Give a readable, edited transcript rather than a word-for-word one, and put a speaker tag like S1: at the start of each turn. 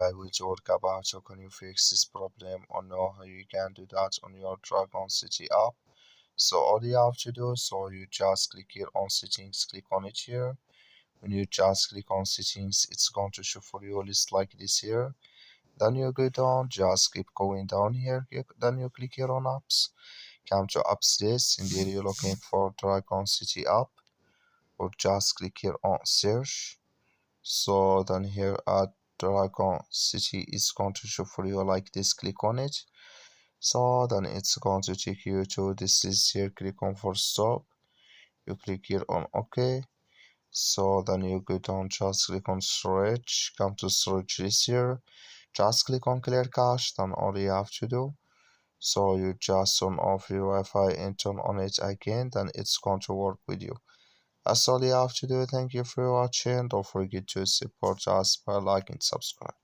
S1: I will talk about how can you fix this problem or know how you can do that on your Dragon City app. So all you have to do, so you just click here on settings, click on it here. When you just click on settings, it's going to show for you a list like this here. Then you go down, just keep going down here. Then you click here on apps. Come to apps list, and here you're looking for Dragon City app, or just click here on search. So then here at Dragon City is going to show for you like this. Click on it. So then it's going to take you to this list here. Click on for stop. You click here on OK. So then you go down, just click on storage. Come to storage list here. Just click on clear cache. Then all you have to do, so you just turn off your Wi-Fi and turn on it again. Then it's going to work with you. That's all you have to do. Thank you for watching. Don't forget to support us by liking and subscribe.